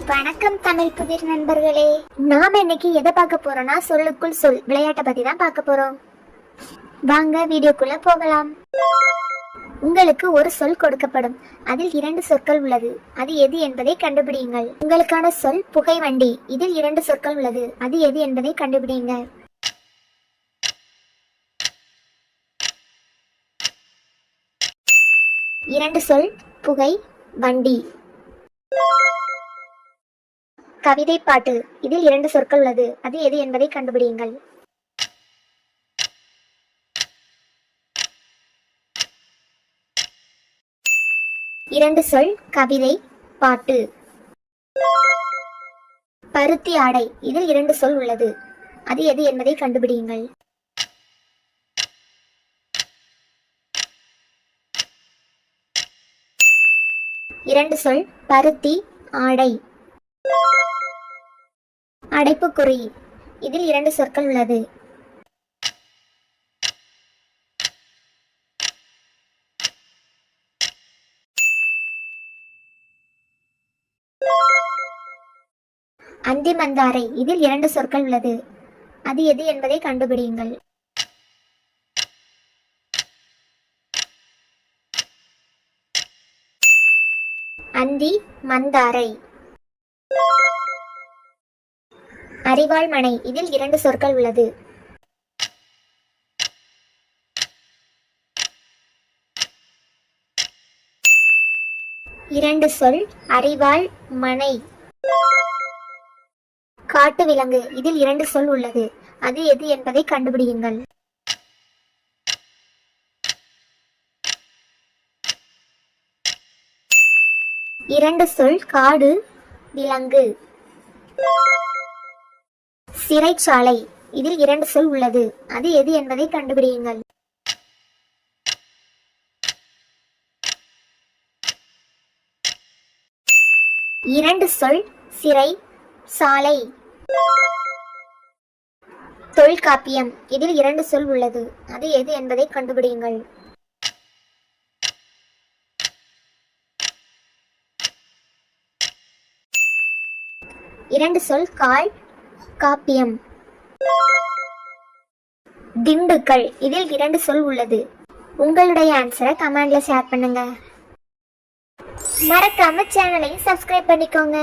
வணக்கம் தமிழ் புதிர் நண்பர்களே. நாம இன்னைக்கு எதை பார்க்க போறோம்னா சொல்லுக்குள் சொல் விளையாட்டை பத்தி தான் பார்க்க போறோம். வாங்க வீடியோக்குள்ள போகலாம். உங்களுக்கு ஒரு சொல் கொடுக்கப்படும். அதில் 2 சொற்கள் உள்ளது. அது எது என்பதை கண்டுபிடியுங்கள். உங்களுக்கான சொல் புகை வண்டி. இதில் 2 சொற்கள் உள்ளது. அது எது என்பதை கண்டுபிடியுங்க. இரண்டு சொல் புகை வண்டி. கவிதை பாட்டு. இதில் 2 சொற்கள் உள்ளது. அது எது என்பதை கண்டுபிடியுங்கள். இரண்டு சொல் கவிதை பாட்டு. பருத்தி ஆடை. இதில் 2 சொல் உள்ளது. அது எது என்பதை கண்டுபிடியுங்கள். இரண்டு சொல் பருத்தி ஆடை. அடைப்புக்குறி. இதில் 2 சொற்கள் உள்ளது. அந்தி மந்தாரை. இதில் 2 சொற்கள் உள்ளது. அது எது என்பதை கண்டுபிடியுங்கள். அந்தி மந்தாரை. அறிவாள் மனை. இதில் 2 சொற்கள் உள்ளது. இரண்டு சொல் அறிவாள் மனை. காட்டு விலங்கு. இதில் 2 சொல் உள்ளது. அது எது என்பதை கண்டுபிடியுங்கள். இரண்டு சொல் காடு விலங்கு. சிறைச்சாலை. இதில் 2 சொல் உள்ளது. அது எது என்பதை கண்டுபிடியுங்கள். இரண்டு சொல் சிறை சாலை. தொல்காப்பியம். இதில் 2 சொல் உள்ளது. அது எது என்பதை கண்டுபிடியுங்கள். இரண்டு சொல் கால் காப்பியம். திண்டுக்கல். இதில் 2 சொல் உள்ளது. உங்களுடைய ஆன்சரை கமெண்ட்ல ஷேர் பண்ணுங்க. மறக்காம சேனலையும் சப்ஸ்கிரைப் பண்ணிக்கோங்க.